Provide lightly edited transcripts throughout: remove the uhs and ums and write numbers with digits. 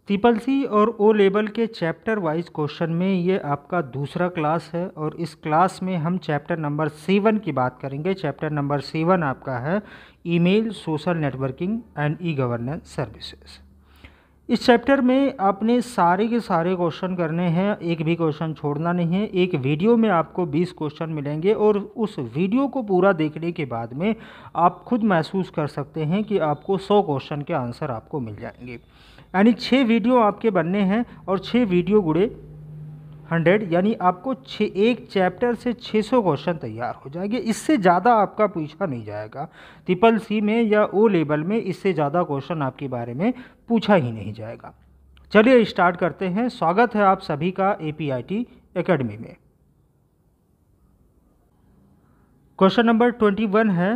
Triple C और O level के chapter wise question में ये आपका दूसरा क्लास है और इस क्लास में हम चैप्टर नंबर 7 की बात करेंगे। चैप्टर नंबर 7 आपका है email, social networking and e governance services. इस चैप्टर में आपने सारे के सारे क्वेश्चन करने हैं, एक भी क्वेश्चन छोड़ना नहीं है। एक वीडियो में आपको 20 क्वेश्चन मिलेंगे और उस वीडियो को पूरा देखने के बाद में आप खुद महसूस कर सकते हैं कि आपको 100 क्वेश्चन के आंसर आपको मिल जाएंगे। यानी 6 वीडियो आपके बनने हैं और 6 वीडियो गुड़े 100, यानी आपको एक चैप्टर से 600 क्वेश्चन तैयार हो जाएंगे। इससे ज़्यादा आपका पूछा नहीं जाएगा ट्रिपल सी में या ओ लेवल में, इससे ज़्यादा क्वेश्चन आपके बारे में पूछा ही नहीं जाएगा। चलिए स्टार्ट करते हैं। स्वागत है आप सभी का APIT एकेडमी में। क्वेश्चन नंबर 21 है,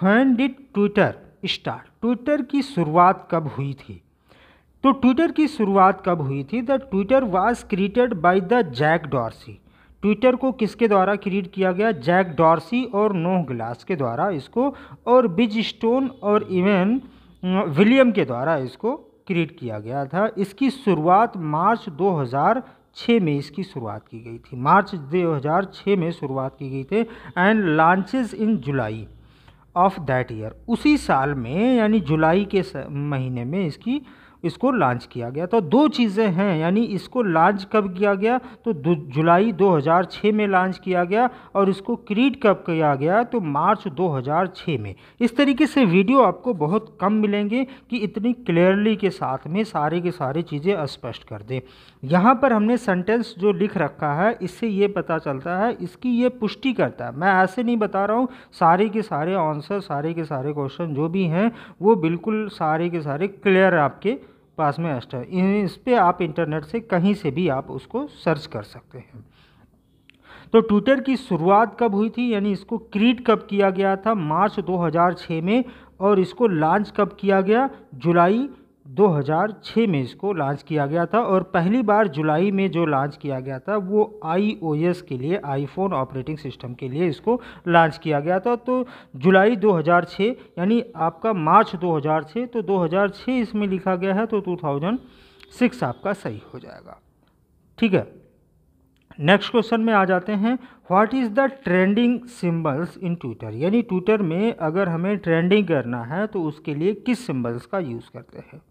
when did Twitter start? Twitter की शुरुआत कब हुई थी? तो ट्विटर की शुरुआत कब हुई थी? The Twitter was created by the Jack Dorsey. Twitter को किसके द्वारा क्रिएट किया गया? जैक डॉर्सी और नोह ग्लास के द्वारा इसको, और बिज स्टोन और इवन विलियम के द्वारा इसको क्रिएट किया गया था। इसकी शुरुआत मार्च 2006 में इसकी शुरुआत की गई थी। मार्च 2006 में शुरुआत की गई थी and launches in July of that year. उसी साल में यानी जुलाई के महीने में इसको लॉन्च किया गया। तो दो चीज़ें हैं, यानी इसको लॉन्च कब किया गया? तो जुलाई 2006 में लॉन्च किया गया और इसको क्रिएट कब किया गया? तो मार्च 2006 में। इस तरीके से वीडियो आपको बहुत कम मिलेंगे कि इतनी क्लियरली के साथ में सारे के सारे चीज़ें स्पष्ट कर दें। यहाँ पर हमने सेंटेंस जो लिख रखा है इससे ये पता चलता है, इसकी ये पुष्टि करता है। मैं ऐसे नहीं बता रहा हूँ, सारे के सारे आंसर, सारे के सारे क्वेश्चन जो भी हैं वो बिल्कुल सारे के सारे क्लियर आपके पास में है। इस पे आप इंटरनेट से कहीं से भी आप उसको सर्च कर सकते हैं। तो ट्विटर की शुरुआत कब हुई थी, यानी इसको क्रिएट कब किया गया था? मार्च 2006 में। और इसको लॉन्च कब किया गया? जुलाई 2006 में इसको लॉन्च किया गया था। और पहली बार जुलाई में जो लॉन्च किया गया था वो iOS के लिए, आईफोन ऑपरेटिंग सिस्टम के लिए इसको लॉन्च किया गया था। तो जुलाई 2006 यानी आपका मार्च 2006, तो 2006 इसमें लिखा गया है तो 2006 आपका सही हो जाएगा। ठीक है, नेक्स्ट क्वेश्चन में आ जाते हैं। What is the trending symbols in Twitter? यानी ट्विटर में अगर हमें ट्रेंडिंग करना है तो उसके लिए किस सिंबल्स का यूज़ करते हैं?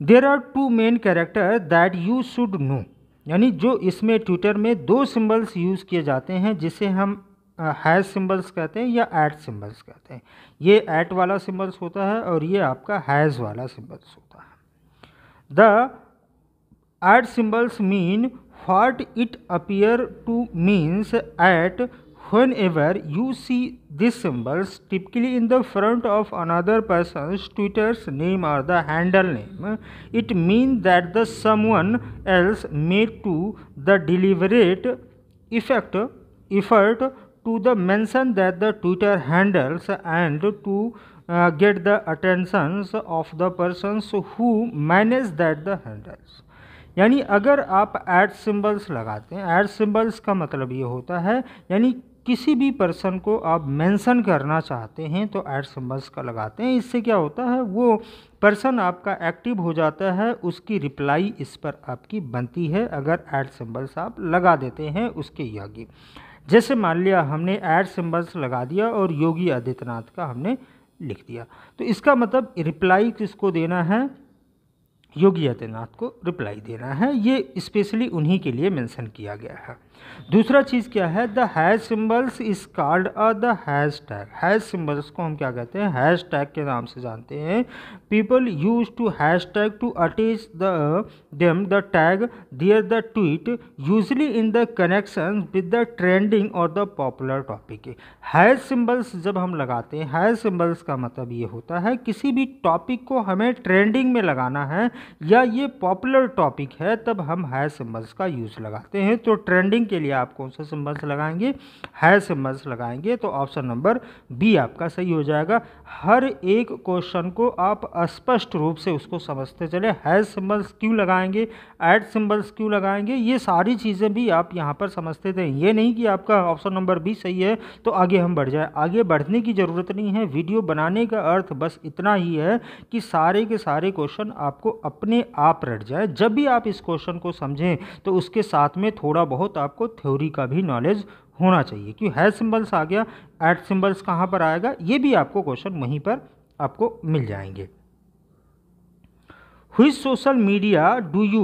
There are 2 main character that you should know. यानी जो इसमें ट्विटर में 2 सिंबल्स यूज़ किए जाते हैं जिसे हम हैश सिंबल्स कहते हैं या ऐट सिंबल्स कहते हैं। ये ऐट वाला सिंबल्स होता है और ये आपका हैश वाला सिंबल्स होता है। The at symbols mean what it appear to means at whenever you see these symbols typically in the front of another person's Twitter's name or the handle name, it means that the someone else made to the deliberate effort to the mention that the Twitter handles and to get the attentions of the persons who manage that the handles। यानी अगर आप eight symbols लगाते हैं, eight symbols का मतलब ये होता है यानी किसी भी पर्सन को आप मेंशन करना चाहते हैं तो ऐट सिंबल्स का लगाते हैं। इससे क्या होता है, वो पर्सन आपका एक्टिव हो जाता है, उसकी रिप्लाई इस पर आपकी बनती है अगर ऐट सिंबल्स आप लगा देते हैं उसके आगे। जैसे मान लिया हमने ऐट सिंबल्स लगा दिया और योगी आदित्यनाथ का हमने लिख दिया, तो इसका मतलब रिप्लाई किसको देना है? योगी आदित्यनाथ को रिप्लाई देना है। ये स्पेशली उन्हीं के लिए मेंशन किया गया है। दूसरा चीज़ क्या है? The hash symbols is called the hash tag. Hash symbols को हम क्या कहते हैं? हैश टैग के नाम से जानते हैं। People use to hash tag to attach them the tag their the tweet usually in the connection with the trending और the popular topic. Hash symbols जब हम लगाते हैं, हैश सिंबल्स का मतलब ये होता है किसी भी टॉपिक को हमें ट्रेंडिंग में लगाना है या ये पॉपुलर टॉपिक है तब हम हैश सिंबल्स का यूज़ लगाते हैं। तो ट्रेंडिंग के लिए आप कौन सा सिंबल्स लगाएंगे, हैश सिंबल्स लगाएंगे। तो ऑप्शन नंबर बी आपका सही हो जाएगा। हर एक क्वेश्चन को आप स्पष्ट रूप से उसको समझते चले, हैश सिंबल्स क्यों लगाएंगे, ऐट सिंबल्स क्यों लगाएंगे, ये सारी चीज़ें भी आप यहाँ पर समझते थे। ये नहीं कि आपका ऑप्शन नंबर बी सही है तो आगे हम बढ़ जाए, आगे बढ़ने की ज़रूरत नहीं है। वीडियो बनाने का अर्थ बस इतना ही है कि सारे के सारे क्वेश्चन आपको अपने आप रट जाए। जब भी आप इस क्वेश्चन को समझें तो उसके साथ में थोड़ा बहुत आपको थ्योरी का भी नॉलेज होना चाहिए। क्यों हैश सिंबल्स आ गया, ऐट सिंबल्स कहाँ पर आएगा, ये भी आपको क्वेश्चन वहीं पर आपको मिल जाएंगे। Which social media do you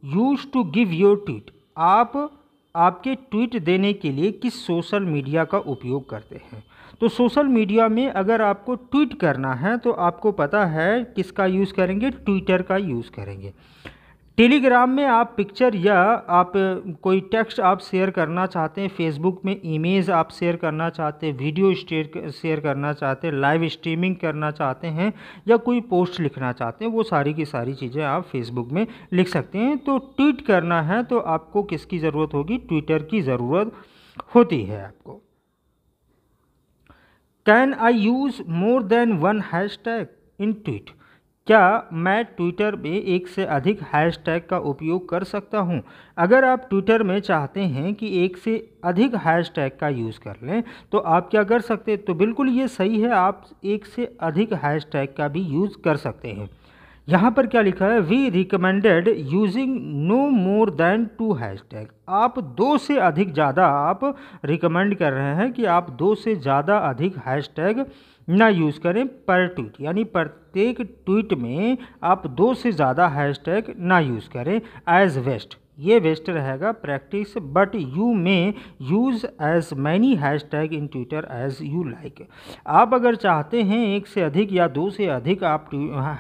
use to give your tweet, आप आपके ट्वीट देने के लिए किस सोशल मीडिया का उपयोग करते हैं। तो सोशल मीडिया में अगर आपको ट्वीट करना है तो आपको पता है किसका यूज़ करेंगे, ट्विटर का यूज़ करेंगे। टेलीग्राम में आप पिक्चर या आप कोई टेक्स्ट आप शेयर करना चाहते हैं, फेसबुक में इमेज आप शेयर करना चाहते हैं, वीडियो शेयर करना चाहते हैं, लाइव स्ट्रीमिंग करना चाहते हैं या कोई पोस्ट लिखना चाहते हैं, वो सारी की सारी चीज़ें आप फेसबुक में लिख सकते हैं। तो ट्वीट करना है तो आपको किसकी ज़रूरत होगी, ट्विटर की ज़रूरत होती है आपको। Can I use more than one hashtag in tweet, क्या मैं ट्विटर में एक से अधिक हैशटैग का उपयोग कर सकता हूं। अगर आप ट्विटर में चाहते हैं कि एक से अधिक हैशटैग का यूज़ कर लें तो आप क्या कर सकते हैं, तो बिल्कुल ये सही है, आप एक से अधिक हैशटैग का भी यूज़ कर सकते हैं। यहाँ पर क्या लिखा है, we recommended using no more than 2 hashtag, आप 2 से अधिक ज़्यादा आप रिकमेंड कर रहे हैं कि आप 2 से ज़्यादा अधिक हैशटैग ना यूज़ करें पर ट्वीट, यानी प्रत्येक ट्वीट में आप 2 से ज़्यादा हैशटैग ना यूज़ करें। एज वेस्ट, ये वेस्ट रहेगा प्रैक्टिस, बट यू में use as many hashtag in Twitter as you like, आप अगर चाहते हैं एक से अधिक या 2 से अधिक आप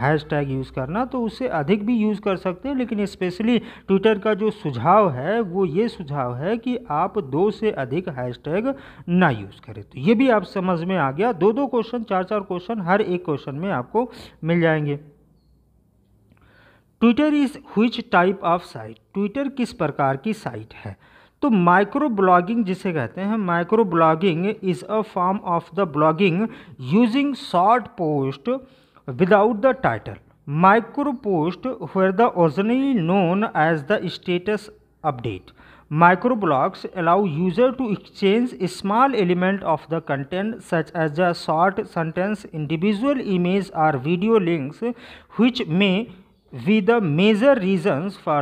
हैशटैग यूज़ करना तो उससे अधिक भी यूज़ कर सकते हैं, लेकिन स्पेशली ट्विटर का जो सुझाव है वो ये सुझाव है कि आप 2 से अधिक हैशटैग ना यूज़ करें। तो ये भी आप समझ में आ गया, 2-2 क्वेश्चन 4-4 क्वेश्चन हर एक क्वेश्चन में आपको मिल जाएंगे। Twitter is which type of site, Twitter किस प्रकार की साइट है। तो माइक्रो ब्लॉगिंग जिसे कहते हैं, micro blogging is a form of the blogging using short post without the title, micro post where the originally known as the status update. Micro blogs allow user to exchange a small element of the content such as a short sentence, individual image or video links, which may be the major reasons for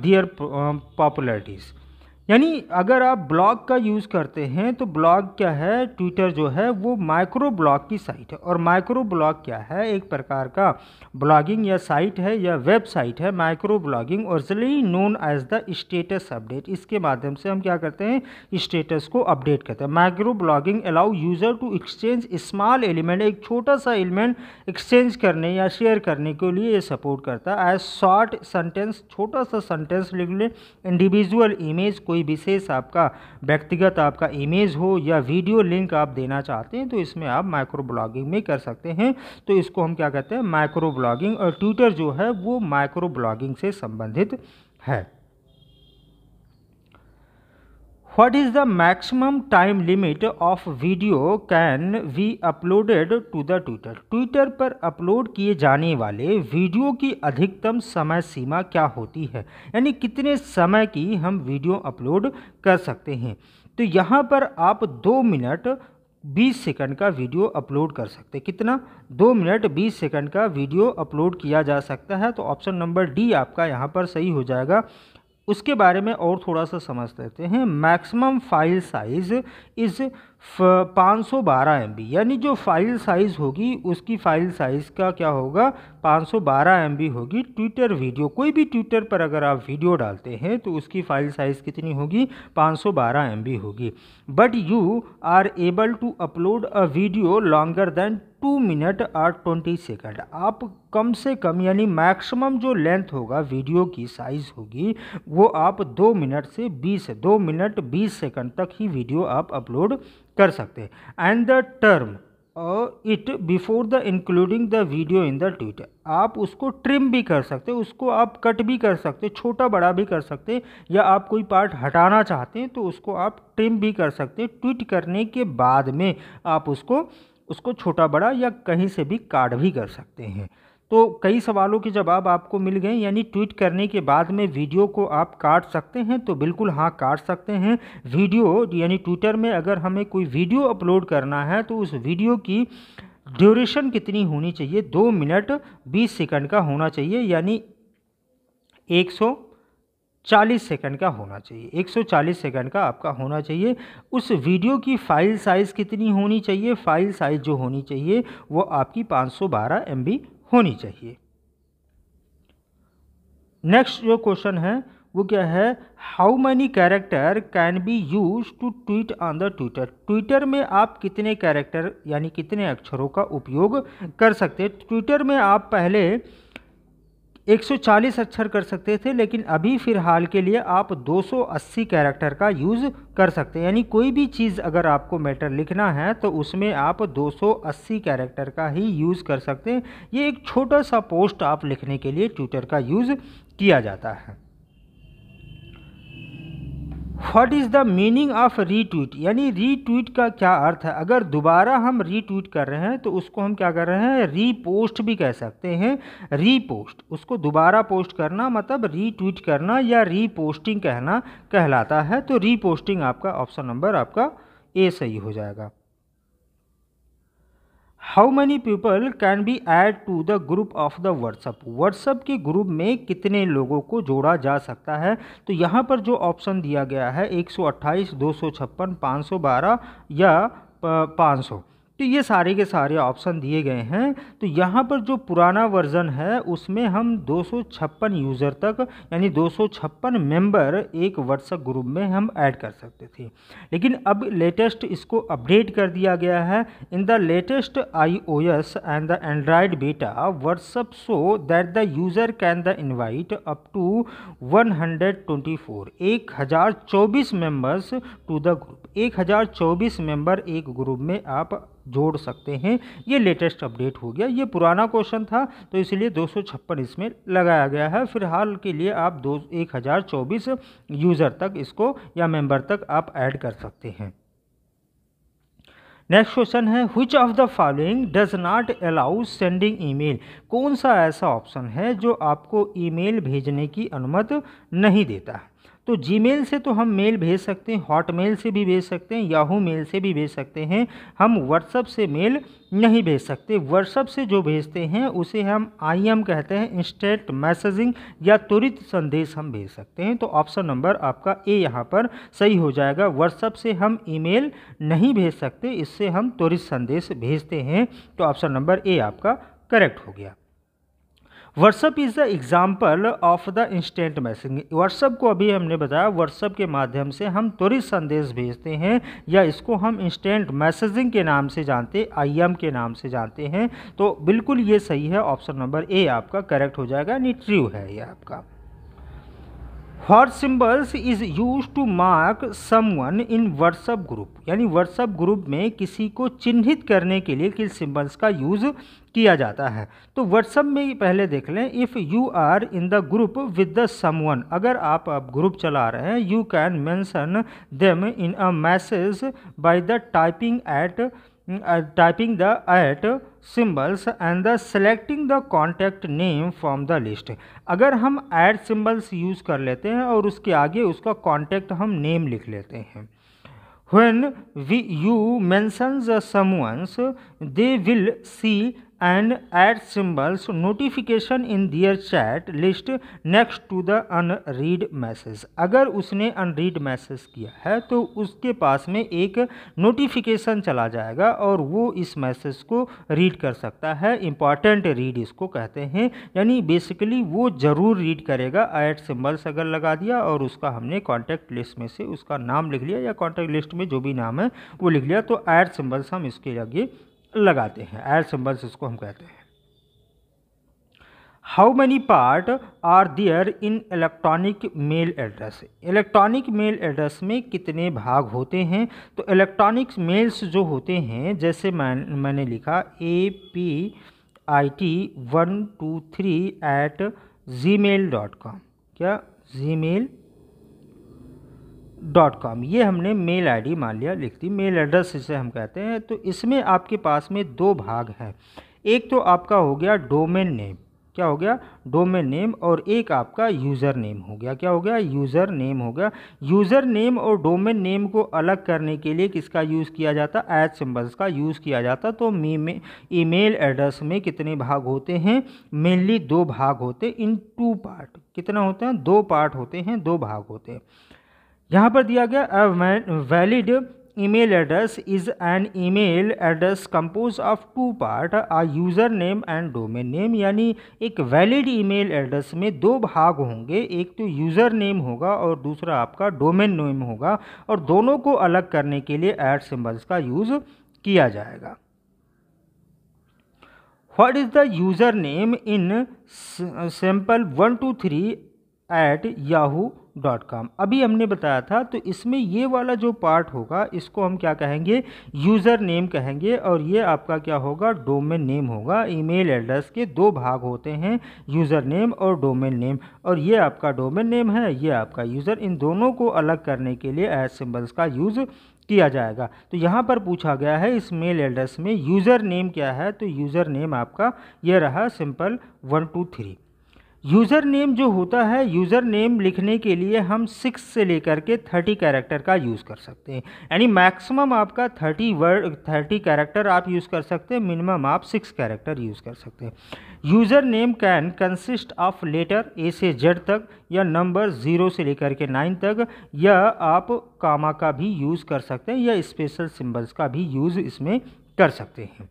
their popularities। यानी अगर आप blog का use करते हैं तो blog क्या है, Twitter जो है वो माइक्रो ब्लॉग की साइट है। और माइक्रो ब्लॉग क्या है, एक प्रकार का ब्लॉगिंग या साइट है या वेबसाइट है। Micro blogging originally known as the status update, इसके माध्यम से हम क्या करते हैं, स्टेटस को अपडेट करते हैं। Micro blogging allow user to exchange small element, एक छोटा सा एलिमेंट एक्सचेंज करने या शेयर करने के लिए ये सपोर्ट करता है। एज शॉर्ट सेंटेंस, छोटा सा सेंटेंस लिख लें, इंडिविजुअल इमेज, कोई विशेष आपका व्यक्तिगत आपका इमेज हो या वीडियो लिंक आप देना चाहते हैं तो इसमें आप माइक्रो ब्लॉगिंग में कर सकते हैं। तो इसको हम क्या कहते हैं, माइक्रो ब्लॉगिंग। और ट्विटर जो है वो माइक्रो ब्लॉगिंग से संबंधित है। What is the maximum time limit of video can be uploaded to the Twitter? Twitter पर अपलोड किए जाने वाले वीडियो की अधिकतम समय सीमा क्या होती है, यानी कितने समय की हम वीडियो अपलोड कर सकते हैं। तो यहाँ पर आप 2 मिनट 20 सेकंड का वीडियो अपलोड कर सकते हैं। कितना, 2 मिनट 20 सेकंड का वीडियो अपलोड किया जा सकता है। तो ऑप्शन नंबर डी आपका यहाँ पर सही हो जाएगा। उसके बारे में और थोड़ा सा समझ लेते हैं। Maximum file size is 512 MB, यानी जो फाइल साइज़ होगी उसकी फाइल साइज़ का क्या होगा, 512 MB होगी। ट्विटर वीडियो, कोई भी ट्विटर पर अगर आप वीडियो डालते हैं तो उसकी फाइल साइज़ कितनी होगी, 512 MB होगी। But you are able to upload a video longer than 2 minute और 20 सेकंड, आप कम से कम यानी मैक्सिमम जो लेंथ होगा वीडियो की साइज़ होगी वो आप 2 मिनट से 2 मिनट 20 सेकंड तक ही वीडियो आप अपलोड कर सकते हैं। And the term it before the including the video in the Twitter. आप उसको ट्रिम भी कर सकते हैं, उसको आप कट भी कर सकते हैं, छोटा बड़ा भी कर सकते हैं, या आप कोई पार्ट हटाना चाहते हैं तो उसको आप ट्रिम भी कर सकते हैं। ट्वीट करने के बाद में आप उसको छोटा बड़ा या कहीं से भी काट भी कर सकते हैं। तो कई सवालों के जवाब आपको मिल गए, यानी ट्वीट करने के बाद में वीडियो को आप काट सकते हैं, तो बिल्कुल हाँ काट सकते हैं। वीडियो यानी ट्विटर में अगर हमें कोई वीडियो अपलोड करना है तो उस वीडियो की ड्यूरेशन कितनी होनी चाहिए, 2 मिनट 20 सेकंड का होना चाहिए, यानी 140 सेकंड का होना चाहिए, 140 सेकंड का आपका होना चाहिए। उस वीडियो की फाइल साइज़ कितनी होनी चाहिए, फाइल साइज़ जो होनी चाहिए वो आपकी 512 MB होनी चाहिए। नेक्स्ट जो क्वेश्चन है वो क्या है, how many character can be use to tweet on the Twitter. Twitter में आप कितने कैरेक्टर यानी कितने अक्षरों का उपयोग कर सकते हैं। ट्विटर में आप पहले 140 अक्षर कर सकते थे, लेकिन अभी फ़िलहाल के लिए आप 280 कैरेक्टर का यूज़ कर सकते हैं। यानी कोई भी चीज़ अगर आपको मैटर लिखना है तो उसमें आप 280 कैरेक्टर का ही यूज़ कर सकते हैं। ये एक छोटा सा पोस्ट आप लिखने के लिए ट्विटर का यूज़ किया जाता है। What is the meaning of retweet, यानी रीट्वीट का क्या अर्थ है। अगर दोबारा हम रीट्वीट कर रहे हैं तो उसको हम क्या कर रहे हैं, रीपोस्ट भी कह सकते हैं। रीपोस्ट, उसको दोबारा पोस्ट करना मतलब रीट्वीट करना या रीपोस्टिंग कहना कहलाता है। तो रीपोस्टिंग आपका ऑप्शन नंबर आपका ए सही हो जाएगा। How many people can be add to the group of the WhatsApp. WhatsApp के ग्रुप में कितने लोगों को जोड़ा जा सकता है। तो यहाँ पर जो ऑप्शन दिया गया है 128, 256, 512 या 500, तो ये सारे के सारे ऑप्शन दिए गए हैं। तो यहाँ पर जो पुराना वर्जन है उसमें हम 256 यूज़र तक यानी 256 मेंबर एक व्हाट्सएप ग्रुप में हम ऐड कर सकते थे, लेकिन अब लेटेस्ट इसको अपडेट कर दिया गया है। In the latest iOS and the Android beta WhatsApp so that the user can the invite up to 124 members to the group. 1024 member एक ग्रुप में आप जोड़ सकते हैं। ये लेटेस्ट अपडेट हो गया, ये पुराना क्वेश्चन था तो इसलिए 256 इसमें लगाया गया है। फिलहाल के लिए आप 1024 यूज़र तक इसको या मेंबर तक आप ऐड कर सकते हैं। नेक्स्ट क्वेश्चन है, which of the following does not allow sending email. कौन सा ऐसा ऑप्शन है जो आपको ईमेल भेजने की अनुमति नहीं देता है। तो जीमेल से तो हम मेल भेज सकते हैं, हॉटमेल से भी भेज सकते हैं, याहू मेल से भी भेज सकते हैं। हम व्हाट्सएप से मेल नहीं भेज सकते। व्हाट्सएप से जो भेजते हैं उसे हम IM कहते हैं, इंस्टेंट मैसेजिंग या त्वरित संदेश हम भेज सकते हैं। तो ऑप्शन नंबर आपका ए यहाँ पर सही हो जाएगा। व्हाट्सएप से हम ईमेल नहीं भेज सकते, इससे हम त्वरित संदेश भेजते हैं। तो ऑप्शन नंबर ए आपका करेक्ट हो गया। WhatsApp is the example of the instant messaging. WhatsApp को अभी हमने बताया, व्हाट्सअप के माध्यम से हम त्वरित संदेश भेजते हैं या इसको हम इंस्टेंट मैसेजिंग के नाम से जानते, IM के नाम से जानते हैं। तो बिल्कुल ये सही है, ऑप्शन नंबर ए आपका करेक्ट हो जाएगा, यानी ट्रू है ये आपका। What symbols is use to mark someone in WhatsApp group, यानी व्हाट्सएप ग्रुप में किसी को चिन्हित करने के लिए किस सिम्बल्स का यूज़ किया जाता है। तो व्हाट्सएप में पहले देख लें, if you are in the group with the someone, अगर आप ग्रुप चला रहे हैं, you can mention them in a message by the typing the at symbols and the selecting the contact name from the list. अगर हम add symbols use कर लेते हैं और उसके आगे उसका कॉन्टैक्ट हम नेम लिख लेते हैं। When you mention the someone's, they will see and add symbols notification in their chat list next to the unread message। अगर उसने unread मैसेज किया है तो उसके पास में एक नोटिफिकेशन चला जाएगा और वो इस मैसेज को रीड कर सकता है। इम्पॉर्टेंट रीड इसको कहते हैं, यानी बेसिकली वो ज़रूर रीड करेगा। ऐड सिम्बल्स अगर लगा दिया और उसका हमने कॉन्टैक्ट लिस्ट में से उसका नाम लिख लिया या कॉन्टैक्ट लिस्ट में जो भी नाम है वो लिख लिया, तो ऐड सिम्बल्स हम इसके आगे लगाते हैं। ऐड सिम्बल्स इसको हम कहते हैं। How many part are there in electronic mail address. Electronic mail address में कितने भाग होते हैं? तो इलेक्ट्रॉनिक मेल्स जो होते हैं, जैसे मैंने लिखा APIT123@gmail.com, क्या gmail.com, ये हमने मेल आईडी मान लिया, लिख दी, मेल एड्रेस इसे हम कहते हैं। तो इसमें आपके पास में दो भाग हैं, एक तो आपका हो गया डोमेन नेम, क्या हो गया? डोमेन नेम, और एक आपका यूज़र नेम हो गया, क्या हो गया? यूज़र नेम हो गया। यूज़र नेम और डोमेन नेम को अलग करने के लिए किसका यूज़ किया जाता? ऐट सिंबल्स का यूज़ किया जाता। तो ईमेल एड्रेस में कितने भाग होते हैं? मेनली दो भाग होते हैं, इन टू पार्ट। कितना होते हैं? दो पार्ट होते हैं, दो भाग होते हैं। यहाँ पर दिया गया a valid email addrस is an email address composed of two part, a user name and domain name। यानी एक वैलिड ईमेल एड्रेस में दो भाग होंगे, एक तो यूज़र नेम होगा और दूसरा आपका डोमेन नेम होगा, और दोनों को अलग करने के लिए ऐट सिंबल्स का यूज़ किया जाएगा। What is the user name in sample123@yahoo.com। अभी हमने बताया था, तो इसमें ये वाला जो पार्ट होगा इसको हम क्या कहेंगे? यूज़र नेम कहेंगे, और ये आपका क्या होगा? डोमेन नेम होगा। ईमेल एड्रेस के दो भाग होते हैं, यूज़र नेम और डोमेन नेम, और ये आपका डोमेन नेम है, ये आपका यूज़र। इन दोनों को अलग करने के लिए ऐट सिंबल्स का यूज़ किया जाएगा। तो यहाँ पर पूछा गया है इस मेल एड्रेस में यूज़र नेम क्या है? तो यूज़र नेम आपका ये रहा, simple123। यूज़र नेम जो होता है, यूज़र नेम लिखने के लिए हम 6 से लेकर के 30 कैरेक्टर का यूज़ कर सकते हैं, यानी मैक्सिमम आपका 30 कैरेक्टर आप यूज़ कर सकते हैं, मिनिमम आप 6 कैरेक्टर यूज़ कर सकते हैं। User name can consist of letter A से जेड तक, या नंबर 0 से लेकर के 9 तक, या आप कामा का भी यूज़ कर सकते हैं, या स्पेशल सिंबल्स का भी यूज़ इसमें कर सकते हैं।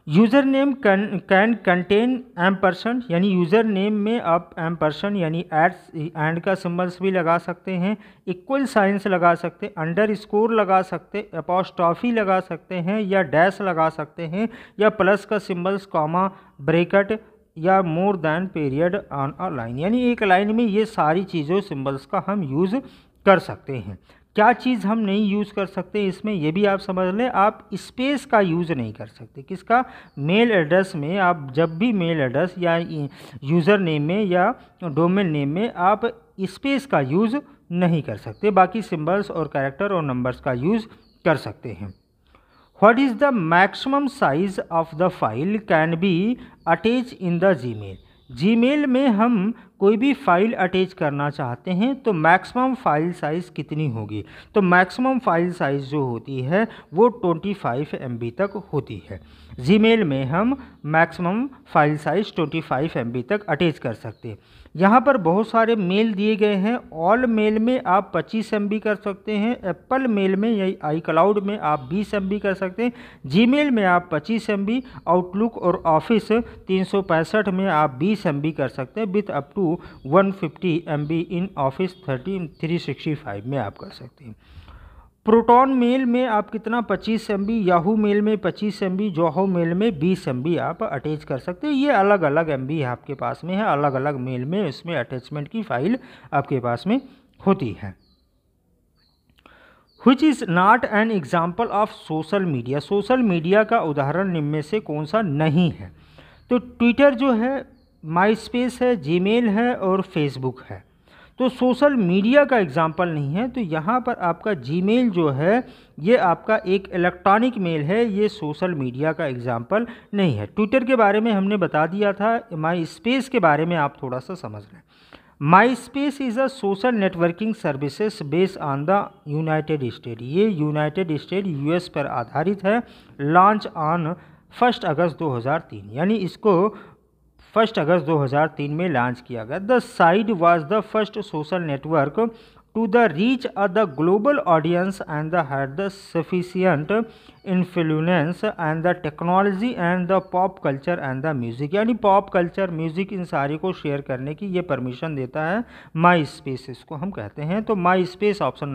User name can contain ampersand, यानी यूज़र नेम में आप एम्परसेंट यानी एंड का सिंबल्स भी लगा सकते हैं, इक्वल साइंस लगा सकते हैं, अंडर स्कोर लगा सकते, अपॉस्ट्रॉफी लगा सकते हैं, या डैश लगा सकते हैं, या प्लस का सिंबल्स, कॉमा, ब्रैकेट, या more than period on a line. यानी एक लाइन में ये सारी चीज़ों सिंबल्स का हम यूज़ कर सकते हैं। क्या चीज़ हम नहीं यूज़ कर सकते इसमें, ये भी आप समझ लें। आप स्पेस का यूज़ नहीं कर सकते। किसका? मेल एड्रेस में आप जब भी मेल एड्रेस या यूज़र नेम में या डोमेन नेम में आप स्पेस का यूज़ नहीं कर सकते, बाकी सिंबल्स और कैरेक्टर और नंबर्स का यूज़ कर सकते हैं। What is the maximum size of the file can be attach in the Gmail. Gmail में हम कोई भी फाइल अटैच करना चाहते हैं तो मैक्सिमम फाइल साइज़ कितनी होगी? तो मैक्सिमम फाइल साइज़ जो होती है वो 25 MB तक होती है। जीमेल में हम मैक्सिमम फाइल साइज़ 25 MB तक अटैच कर सकते हैं। यहाँ पर बहुत सारे मेल दिए गए हैं। ऑल मेल में आप 25 MB कर सकते हैं, एप्पल मेल में या आई क्लाउड में आप 20 MB कर सकते हैं, जीमेल में आप 25 MB, आउटलुक और ऑफिस 365 में आप 20 MB कर सकते हैं, with up to 150 MB in office 365 में आप कर सकते हैं। प्रोटॉन मेल में आप कितना? 25 MB, याहू मेल में 25 MB, जोहो मेल में 20 MB आप अटैच कर सकते हैं। ये अलग अलग MB आपके पास में है, अलग अलग मेल में इसमें अटैचमेंट की फ़ाइल आपके पास में होती है। Which is not an example of social media. Social media का उदाहरण निम्न में से कौन सा नहीं है? तो ट्विटर जो है, माई स्पेस है, जीमेल है और फेसबुक है। तो सोशल मीडिया का एग्जाम्पल नहीं है। तो यहाँ पर आपका जीमेल जो है ये आपका एक इलेक्ट्रॉनिक मेल है, ये सोशल मीडिया का एग्जाम्पल नहीं है। ट्विटर के बारे में हमने बता दिया था। माई स्पेस के बारे में आप थोड़ा सा समझ लें। माई space is a social networking services based on the United state. ये यूनाइटेड स्टेट US पर आधारित है। लॉन्च ऑन 1 अगस्त 2003, यानी इसको 1 अगस्त 2003 में लॉन्च किया गया। The site was the first social network to the reach the global audience and had the sufficient influence and the technology and the pop culture and the music, यानी pop culture, music, इन सारे को share करने की ये permission देता है माई space, इसको हम कहते हैं। तो my space option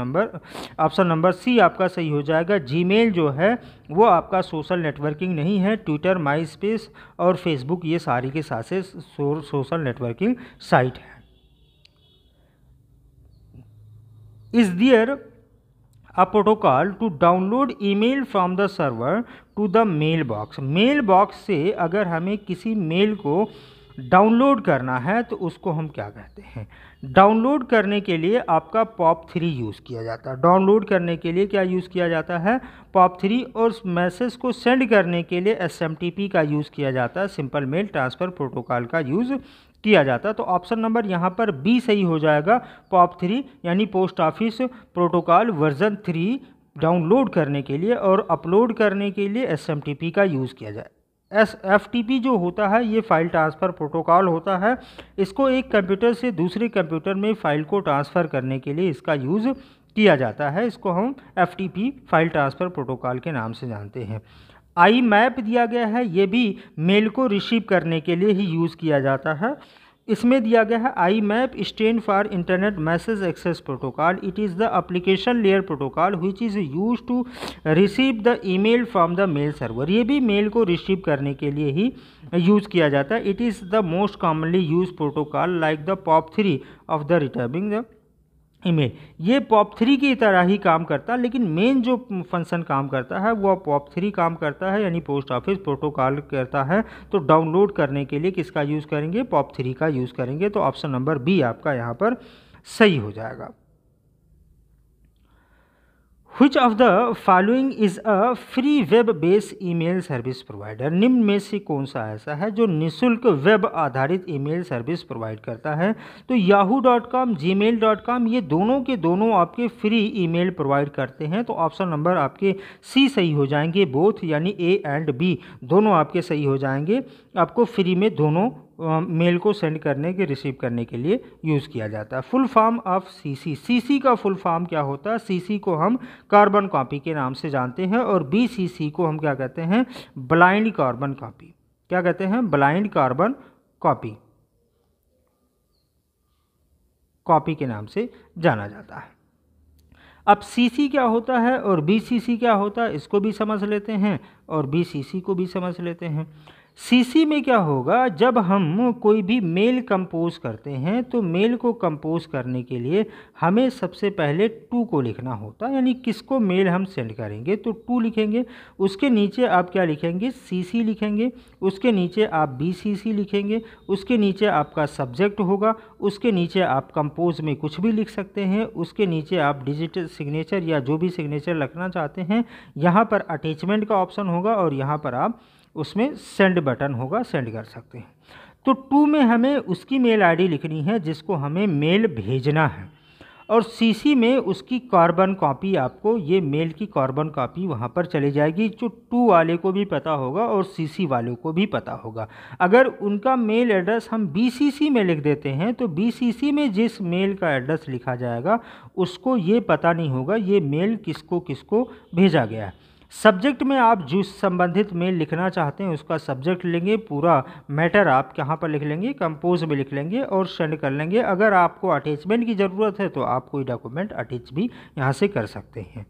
number C आपका सही हो जाएगा। जीमेल जो है वो आपका सोशल नेटवर्किंग नहीं है। ट्विटर, माई स्पेस और फेसबुक ये सारी के साथ से सोशल नेटवर्किंग साइट है। Is there a protocol to download email from the server to the mailbox? Mailbox से अगर हमें किसी मेल को डाउनलोड करना है तो उसको हम क्या कहते हैं? डाउनलोड करने के लिए आपका POP3 यूज़ किया जाता है। डाउनलोड करने के लिए क्या यूज़ किया जाता है? POP3। और मैसेज को सेंड करने के लिए SMTP का यूज़ किया जाता है, सिंपल मेल ट्रांसफ़र प्रोटोकॉल का यूज़ किया जाता। तो ऑप्शन नंबर यहाँ पर बी सही हो जाएगा। POP3 यानी post office protocol version 3 download करने के लिए और अपलोड करने के लिए SMTP का यूज़ किया जाए। FTP जो होता है ये फाइल ट्रांसफ़र प्रोटोकॉल होता है। इसको एक कंप्यूटर से दूसरे कंप्यूटर में फ़ाइल को ट्रांसफ़र करने के लिए इसका यूज़ किया जाता है। इसको हम FTP फाइल ट्रांसफ़र प्रोटोकॉल के नाम से जानते हैं। IMAP दिया गया है, ये भी मेल को रिसीव करने के लिए ही यूज़ किया जाता है। इसमें दिया गया है IMAP stand for internet message access protocol. It is the application layer protocol which is use to receive the email from the mail server. ये भी मेल को रिसीव करने के लिए ही यूज़ किया जाता है। It is the most commonly use protocol like the POP3 of the returning the email. ये POP3 की तरह ही काम करता है, लेकिन मेन जो फंक्शन काम करता है वो POP3 काम करता है, यानी पोस्ट ऑफिस प्रोटोकॉल करता है। तो डाउनलोड करने के लिए किसका यूज़ करेंगे? POP3 का यूज़ करेंगे। तो ऑप्शन नंबर बी आपका यहाँ पर सही हो जाएगा। Which of the following is a free web based email service provider? निम्न में से कौन सा ऐसा है जो निःशुल्क वेब आधारित ईमेल सर्विस प्रोवाइड करता है? तो yahoo.com, gmail.com ये दोनों के दोनों आपके फ्री ईमेल प्रोवाइड करते हैं। तो ऑप्शन नंबर आपके सी सही हो जाएंगे। बोथ यानी ए एंड बी दोनों आपके सही हो जाएंगे। आपको फ्री में दोनों मेल को सेंड करने के, रिसीव करने के लिए यूज़ किया जाता है। फुल फॉर्म ऑफ CC का फुल फॉर्म क्या होता है? CC को हम कार्बन कॉपी के नाम से जानते हैं और BCC को हम क्या कहते हैं? Blind carbon copy. क्या कहते हैं? ब्लाइंड कार्बन कॉपी के नाम से जाना जाता है। अब CC क्या होता है और BCC क्या होता है, इसको भी समझ लेते हैं और BCC को भी समझ लेते हैं। CC में क्या होगा? जब हम कोई भी मेल कंपोज करते हैं तो मेल को कंपोज करने के लिए हमें सबसे पहले टू को लिखना होता है, यानी किसको मेल हम सेंड करेंगे तो टू लिखेंगे। उसके नीचे आप क्या लिखेंगे? CC लिखेंगे। उसके नीचे आप BCC लिखेंगे। उसके नीचे आपका सब्जेक्ट होगा। उसके नीचे आप कंपोज में कुछ भी लिख सकते हैं। उसके नीचे आप डिजिटल सिग्नेचर या जो भी सिग्नेचर लिखना चाहते हैं। यहाँ पर अटैचमेंट का ऑप्शन होगा और यहाँ पर आप उसमें सेंड बटन होगा, सेंड कर सकते हैं। तो टू में हमें उसकी मेल आईडी लिखनी है जिसको हमें मेल भेजना है और CC में उसकी कार्बन कॉपी, आपको ये मेल की कार्बन कॉपी वहाँ पर चली जाएगी, जो टू वाले को भी पता होगा और CC वाले को भी पता होगा। अगर उनका मेल एड्रेस हम BCC में लिख देते हैं तो BCC में जिस मेल का एड्रेस लिखा जाएगा उसको ये पता नहीं होगा ये मेल किसको किसको भेजा गया है। सब्जेक्ट में आप जिस संबंधित मेल लिखना चाहते हैं उसका सब्जेक्ट लेंगे, पूरा मैटर आप कहाँ पर लिख लेंगे? कंपोज में लिख लेंगे और सेंड कर लेंगे। अगर आपको अटैचमेंट की ज़रूरत है तो आप कोई डॉक्यूमेंट अटैच भी यहाँ से कर सकते हैं।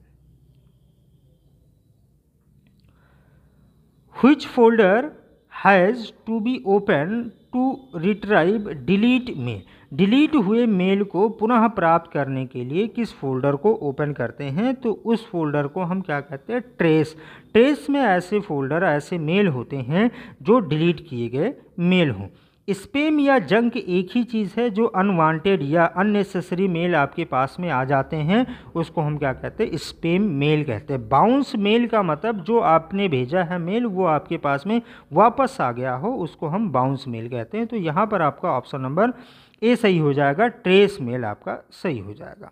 Which folder has to be open to retrieve delete mail? Delete हुए मेल को पुनः प्राप्त करने के लिए किस फोल्डर को ओपन करते हैं? तो उस फोल्डर को हम क्या कहते हैं? ट्रेस में ऐसे फोल्डर, ऐसे मेल होते हैं जो डिलीट किए गए मेल हों। स्पैम या जंक एक ही चीज़ है, जो अनवांटेड या अननेसेसरी मेल आपके पास में आ जाते हैं उसको हम क्या कहते हैं? स्पैम मेल कहते हैं। बाउंस मेल का मतलब जो आपने भेजा है मेल वो आपके पास में वापस आ गया हो उसको हम बाउंस मेल कहते हैं। तो यहाँ पर आपका ऑप्शन नंबर ए सही हो जाएगा। ट्रेस मेल आपका सही हो जाएगा।